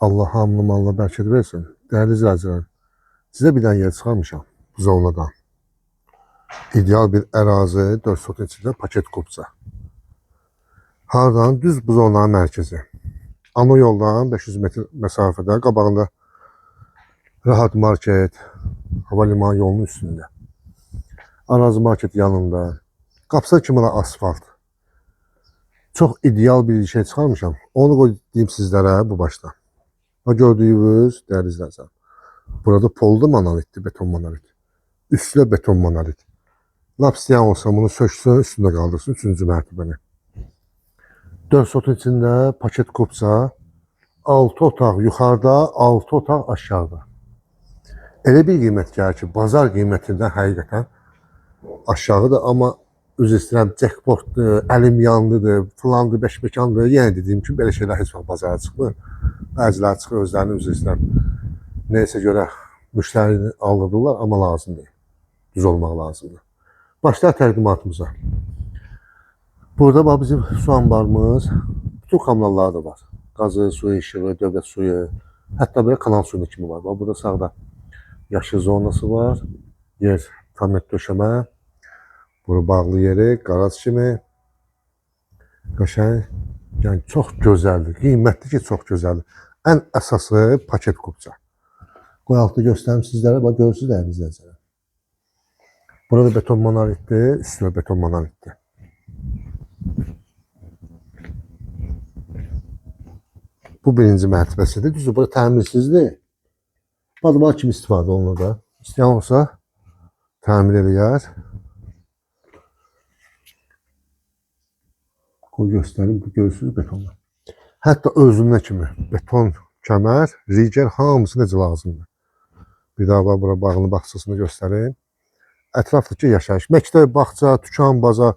Allah hamını manla bərkət versin. Dəyərli izləyicilər, sizə bir dənə yer çıxarmışam Zovladan. İdeal bir ərazi, 4 sotun içində paket kupça. Hardan? Düz bu zonanın mərkəzi. Ana yoldan 500 metr məsafədə, qabağında Rahat Market, hava limanı yolunun üstündə. Arazi market yanında. Qapısı kimi də asfalt. Çox ideal bir şey çıxarmışam. Onu qoyayım sizlərə bu başda. O gördüyünüz dəyərli izləyicilər. Burada polda monolitdir, beton monolit. Üstündə beton monolit. Lap istəyən olsa bunu söksün, üstündə qaldırsın 3-cü mərtəbəni. 4 sotun içində paket kupça, 6 otaq yuxarıda, 6 otaq aşağıda. Elə bir qiymət gəlir ki, bazar qiymətindən həqiqətən aşağıdır, amma üzr istəyirəm, jackpotdur, əlim yanlıdır, filandır, beşməkandır. Yenə dediyim ki, belə şeylər heç vaxt bazara çıxmır. Bəziləri çıxır, özlərini üzr istəyirəm. Neysə görə müştərini aldırırlar, amma lazımdır. Düz olmaq lazımdır. Başlayaq təqdimatımıza. Burada bax bizim su anbarımız, bütün kanalları da var. Qazı, suyu, işığı, dövlət suyu, hətta belə kanal suyunu kimi var. Bax burada sağda yaşıl zonası var, yer tamet döşəmə, burada bağlı yeri, qaraj kimi, qəşəng, yəni çox gözəldir, qiymətli ki, çox gözəldir. Ən əsası paket kupça. Qoy altı göstərim sizlərə, bax görürsünüz də əlinizdə. Burada beton monolitdir, üstündə beton monolitdir. Bu birinci mərtəbəsidir. Düzdür, burada təmirsizdir. Badımar kimi istifadə olunur da. İstəyən olsa təmir eləyər. Qoy göstərim, bu görürsünüz betonlar. Hətta özündə kimi beton kəmər, riger hamısı necə lazımdır. Bir daha bura bağını bağçasını göstərim. Ətrafdakı yaşayış, məktəb, bağça, tükan, baza,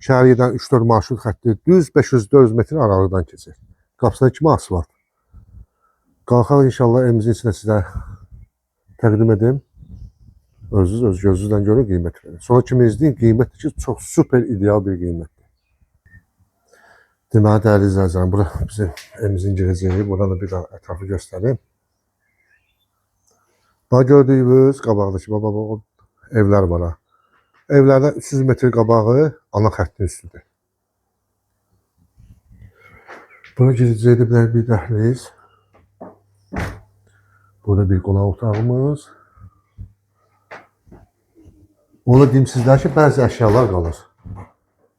şəhərdən 3-4 marşrut xətti düz 500-400 metr aralıqdan keçir. Qapısına kimi asfalt. Qalxaq inşallah evimizin içində sizə təqdim edim. Öz gözünüzdən görün, qiymət verin. Sonra kimi izləyin, qiymətdir ki, çox super ideal bir qiymətdir. Deməli, dəyərli izləyicilər, bura bizim evimizin girəcəyi, buradan da bir daha ətrafı göstərim. Bax gördüyünüz qabaqdakı baba evlər var ha. Evlərdən 300 metr qabağı ana xəttin üstüdür. Buna girəcəkdə bir dəhliz. Burada bir qonaq otağımız. Onu deyim sizlər ki, bəzi əşyalar qalır.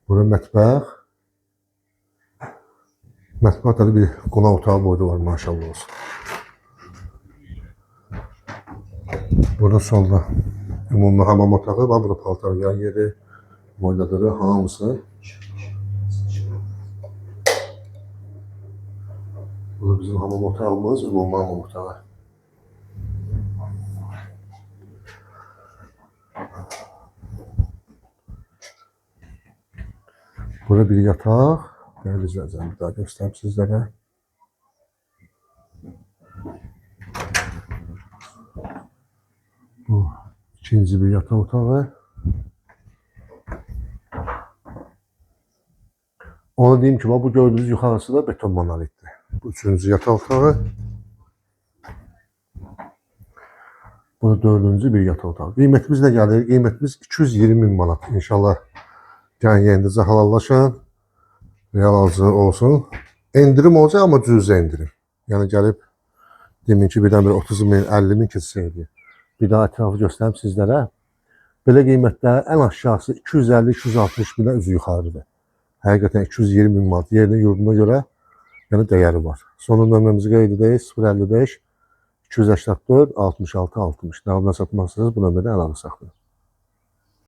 Burada mətbəx. Mətbəxdə də bir qonaq otağı boyda var, maşallah olsun. Burada solda ümumi hamam otağı var, burada paltar yan yeri, moyladırı, hamısı. Burada bizim hamam otağımız, ümumi hamam otağı. Burada bir yataq, dəyərli izləyicilər, bir daha göstərim sizlərə. Bu ikinci bir yataq otağı. Onu deyim ki, bu gördüğünüz yuxarısı da beton monolitdir. Bu üçüncü yataq otağı. Bu da dördüncü bir yataq otağı. Qiymətimiz nə gəlir? Qiymətimiz 220.000 manat. İnşallah gəlin yerindəcə halallaşın. Real alıcı olsun. Endirim olacaq, amma cüzə endirim. Yəni gəlib demin ki, birdən bir 30.000, 50.000 keçsəydi. Bir daha ətrafı göstərim sizlərə. Belə qiymətdə ən aşağısı 250-260 mindən üzü yuxarıdır. Həqiqətən 220.000 manat yerinin yurduna görə yəni dəyəri var. Son nömrəmizi qeyd edək, 055 284 66 60. Nağdına satmaq istəyirsiniz, bu nömrədə əlaqə saxlayın.